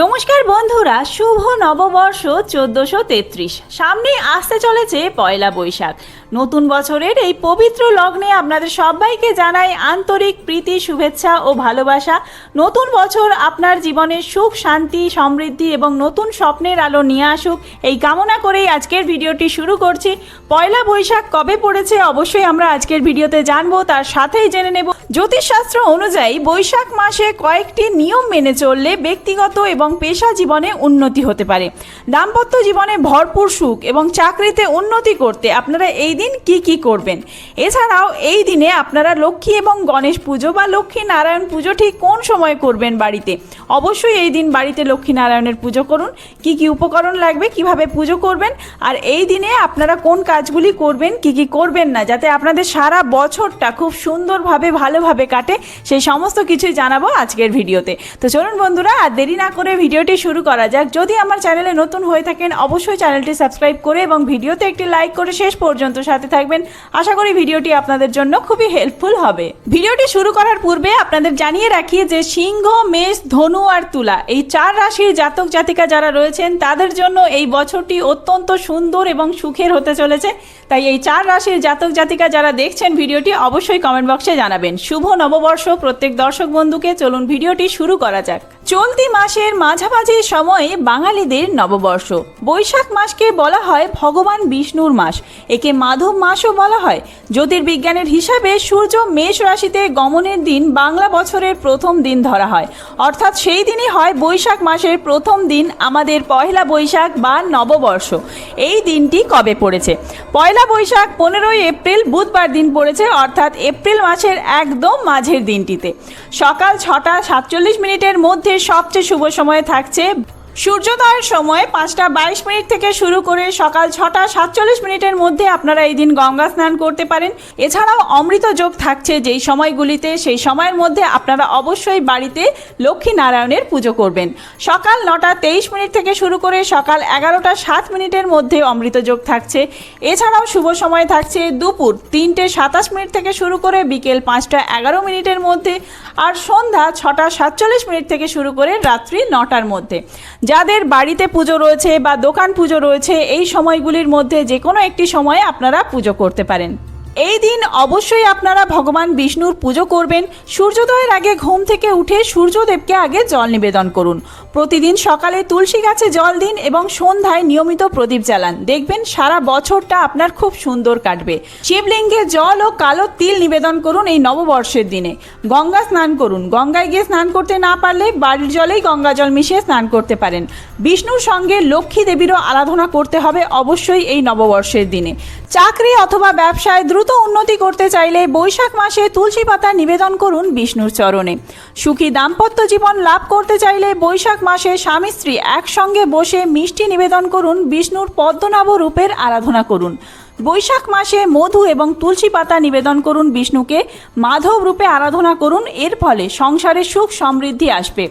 নমস্কার বন্ধুরা, শুভ নববর্ষ 1433। সামনে আসতে চলেছে পয়লা বৈশাখ। নতুন বছরের এই পবিত্র লগ্নে আপনাদের সবাইকে জানাই আন্তরিক প্রীতি, শুভেচ্ছা ও ভালোবাসা। নতুন বছর আপনার জীবনে সুখ, শান্তি, সমৃদ্ধি এবং নতুন স্বপ্নের আলো নিয়ে আসুক, এই কামনা করেই আজকের ভিডিওটি শুরু করছি। পয়লা বৈশাখ কবে পড়েছে অবশ্যই আমরা আজকের ভিডিওতে জানবো, তার সাথেই জেনে নেব জ্যোতিষশাস্ত্র অনুযায়ী বৈশাখ মাসে কয়েকটি নিয়ম মেনে চললে ব্যক্তিগত এবং পেশা জীবনে উন্নতি হতে পারে। দাম্পত্য জীবনে ভরপুর সুখ এবং চাকরিতে উন্নতি করতে আপনারা এই দিন কি করবেন। এছাড়াও এই দিনে আপনারা লক্ষ্মী এবং গণেশ পুজো বা লক্ষ্মী নারায়ণ পুজো ঠিক কোন সময় করবেন বাড়িতে। অবশ্যই এই দিন বাড়িতে লক্ষ্মী নারায়ণের পুজো করুন। কি উপকরণ লাগবে, কিভাবে পুজো করবেন, আর এই দিনে আপনারা কোন কাজগুলি করবেন, কি করবেন না, যাতে আপনাদের সারা বছরটা খুব সুন্দরভাবে ভালোভাবে কাটে, সেই সমস্ত কিছুই জানাবো আজকের ভিডিওতে। তো চলুন বন্ধুরা, আর দেরি না করে ভিডিওটি শুরু করা যাক। যদি আমার চ্যানেলে নতুন হয়ে থাকেন অবশ্যই চ্যানেলটি সাবস্ক্রাইব করে এবং ভিডিওতে একটি লাইক করে শেষ পর্যন্ত সাথে থাকবেন। আশা করি ভিডিওটি আপনাদের জন্য খুবই হেল্পফুল হবে। ভিডিওটি শুরু করার পূর্বে আপনাদের জানিয়ে রাখি যে সিংহ, মেষ, ধনু আর তুলা এই 4 রাশির জাতক জাতিকা যারা রয়েছেন তাদের জন্য এই বছরটি অত্যন্ত সুন্দর এবং সুখের হতে চলেছে। তাই এই 4 রাশির জাতক জাতিকা যারা দেখছেন ভিডিওটি অবশ্যই কমেন্ট বক্সে জানাবেন। শুভ নববর্ষ প্রত্যেক দর্শক বন্ধুকে। চলুন ভিডিওটি শুরু করা যাক। চলতি মাসের মাঝামাঝি সময়ে বাঙালিদের নববর্ষ। বৈশাখ মাসকে বলা হয় ভগবান বিষ্ণুর মাস, একে মাধব মাসও বলা হয়। জ্যোতির্বিজ্ঞানের হিসাবে সূর্য মেষ রাশিতে গমনের দিন বাংলা বছরের প্রথম দিন ধরা হয়, অর্থাৎ সেই দিনই হয় বৈশাখ মাসের প্রথম দিন আমাদের পয়লা বৈশাখ বা নববর্ষ। এই দিনটি কবে পড়েছে? পয়লা বৈশাখ 15ই এপ্রিল বুধবার দিন পড়েছে, অর্থাৎ এপ্রিল মাসের একদম মাঝের দিনটিতে। সকাল 6টা 47 মিনিটের মধ্যে সবচেয়ে শুভ সময় থাকছে। সূর্যোদয়ের সময় 5টা 22 মিনিট থেকে শুরু করে সকাল 6টা 47 মিনিটের মধ্যে আপনারা এই দিন গঙ্গা স্নান করতে পারেন। এছাড়াও অমৃত যোগ থাকছে যেই সময়গুলিতে, সেই সময়ের মধ্যে আপনারা অবশ্যই বাড়িতে লক্ষ্মী নারায়ণের পুজো করবেন। সকাল 9টা 23 মিনিট থেকে শুরু করে সকাল 11টা 7 মিনিটের মধ্যে অমৃত যোগ থাকছে। এছাড়াও শুভ সময় থাকছে দুপুর 3টে 27 মিনিট থেকে শুরু করে বিকেল 5টা 11 মিনিটের মধ্যে, আর সন্ধ্যা 6টা 47 মিনিট থেকে শুরু করে রাত্রি 9টার মধ্যে। যাদের বাড়িতে পুজো রয়েছে বা দোকান পুজো রয়েছে, এই সময়গুলির মধ্যে যে কোনো একটি সময়ে আপনারা পুজো করতে পারেন। এই দিন অবশ্যই আপনারা ভগবান বিষ্ণুর পুজো করবেন। সূর্যোদয়ের আগে ঘুম থেকে উঠে সূর্যদেবকে আগে জল নিবেদন করুন। প্রতিদিন সকালে তুলসী গাছে জল দিন এবং সন্ধ্যায় নিয়মিত প্রদীপ জ্বালান। দেখবেন সারা বছরটা আপনার খুব সুন্দর কাটবে। শিবলিঙ্গে জল ও কালো তিল নিবেদন করুন এই নববর্ষের দিনে। গঙ্গা স্নান করুন। গঙ্গায় গিয়ে স্নান করতে না পারলে বাড়ির জলেই গঙ্গা জল মিশিয়ে স্নান করতে পারেন। বিষ্ণুর সঙ্গে লক্ষ্মী দেবীরও আরাধনা করতে হবে অবশ্যই এই নববর্ষের দিনে। চাকরি অথবা ব্যবসায় দ্রুত উন্নতি করতে চাইলে বৈশাখ মাসে তুলসী পাতা নিবেদন করুন বিষ্ণুর চরণে। সুখী দাম্পত্য জীবন লাভ করতে চাইলে বৈশাখ মাসে স্বামী স্ত্রী একসঙ্গে বসে মিষ্টি নিবেদন করুন, বিষ্ণুর পদ্মনাভ রূপের আরাধনা করুন। বৈশাখ মাসে মধু এবং তুলসী পাতা নিবেদন করুন বিষ্ণুকে, মাধব রূপে আরাধনা করুন। এর ফলে সংসারে সুখ সমৃদ্ধি আসবে।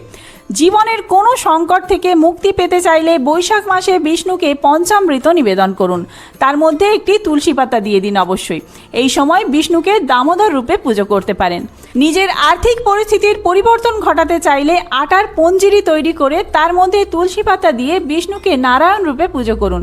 জীবনের কোনো সংকট থেকে মুক্তি পেতে চাইলে বৈশাখ মাসে বিষ্ণুকে পঞ্চামৃত নিবেদন করুন, তার মধ্যে একটি তুলসী পাতা দিয়ে দিন অবশ্যই। এই সময় বিষ্ণুকে দামোদর রূপে পুজো করতে পারেন। নিজের আর্থিক পরিস্থিতির পরিবর্তন ঘটাতে চাইলে আটার পঞ্জিরি তৈরি করে তার মধ্যে তুলসী পাতা দিয়ে বিষ্ণুকে নারায়ণ রূপে পুজো করুন।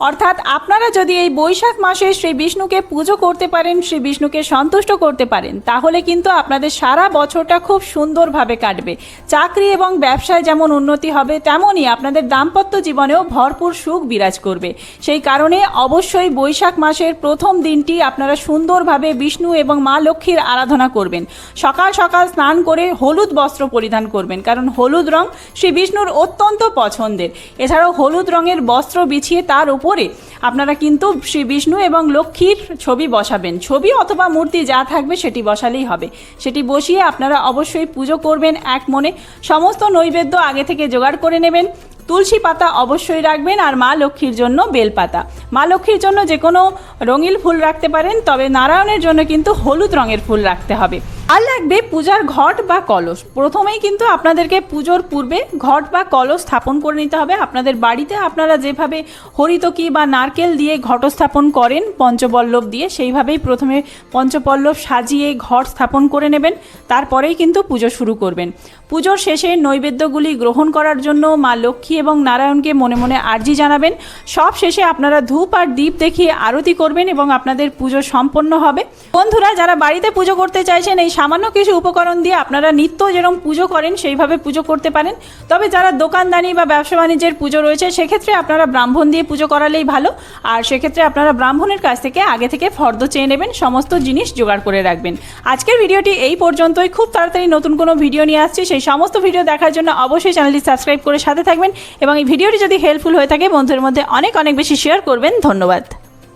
অর্থাৎ আপনারা যদি এই বৈশাখ মাসে শ্রী বিষ্ণুকে পুজো করতে পারেন, শ্রী বিষ্ণুকে সন্তুষ্ট করতে পারেন, তাহলে কিন্তু আপনাদের সারা বছরটা খুব সুন্দরভাবে কাটবে। চাকরি এবং ব্যবসায় যেমন উন্নতি হবে, তেমনই আপনাদের দাম্পত্য জীবনেও ভরপুর সুখ বিরাজ করবে। সেই কারণে অবশ্যই বৈশাখ মাসের প্রথম দিনটি আপনারা সুন্দরভাবে বিষ্ণু এবং মা লক্ষ্মীর আরাধনা করবেন। সকাল সকাল স্নান করে হলুদ বস্ত্র পরিধান করবেন, কারণ হলুদ রং শ্রী বিষ্ণুর অত্যন্ত পছন্দের। এছাড়াও হলুদ রঙের বস্ত্র বিছিয়ে তার উপরে আপনারা কিন্তু শ্রী বিষ্ণু এবং লক্ষ্মীর ছবি বসাবেন। ছবি অথবা মূর্তি যা থাকবে সেটি বসালেই হবে। সেটি বসিয়ে আপনারা অবশ্যই পুজো করবেন এক মনে। সমস্ত নৈবেদ্য আগে থেকে জোগাড় করে নেবেন। তুলসী পাতা অবশ্যই রাখবেন, আর মা লক্ষ্মীর জন্য বেলপাতা। মা লক্ষ্মীর জন্য যে কোনো রঙিন ফুল রাখতে পারেন, তবে নারায়ণের জন্য কিন্তু হলুদ রঙের ফুল রাখতে হবে। আর লাগবে পূজার ঘট বা কলস। প্রথমেই কিন্তু আপনাদেরকে পুজোর পূর্বে ঘট বা কলস স্থাপন করে নিতে হবে। আপনাদের বাড়িতে আপনারা যেভাবে হরিতকি বা নারকেল দিয়ে ঘট স্থাপন করেন পঞ্চপল্লব দিয়ে, সেইভাবেই প্রথমে পঞ্চপল্লব সাজিয়ে ঘট স্থাপন করে নেবেন, তারপরেই কিন্তু পুজো শুরু করবেন। পুজোর শেষে নৈবেদ্যগুলি গ্রহণ করার জন্য মা লক্ষ্মী এবং নারায়ণকে মনে মনে আর্জি জানাবেন। সব শেষে আপনারা ধূপ আর দীপ দেখিয়ে আরতি করবেন এবং আপনাদের পুজো সম্পন্ন হবে। বন্ধুরা, যারা বাড়িতে পুজো করতে চাইছেন, এই সামান্য কিছু উপকরণ দিয়ে আপনারা নিত্য যেরকম পুজো করেন সেইভাবে পুজো করতে পারেন। তবে যারা দোকানদানি বা ব্যবসা বাণিজ্যের পুজো রয়েছে, সেক্ষেত্রে আপনারা ব্রাহ্মণ দিয়ে পুজো করালেই ভালো। আর সেক্ষেত্রে আপনারা ব্রাহ্মণের কাছ থেকে আগে থেকে ফর্দ চেয়ে নেবেন, সমস্ত জিনিস জোগাড় করে রাখবেন। আজকের ভিডিওটি এই পর্যন্তই। খুব তাড়াতাড়ি নতুন কোনো ভিডিও নিয়ে আসছি। সেই সমস্ত ভিডিও দেখার জন্য অবশ্যই চ্যানেলটি সাবস্ক্রাইব করে সাথে থাকবেন এবং এই ভিডিওটি যদি হেল্পফুল হয়ে থাকে বন্ধুদের মধ্যে অনেক অনেক বেশি শেয়ার করবেন। ধন্যবাদ।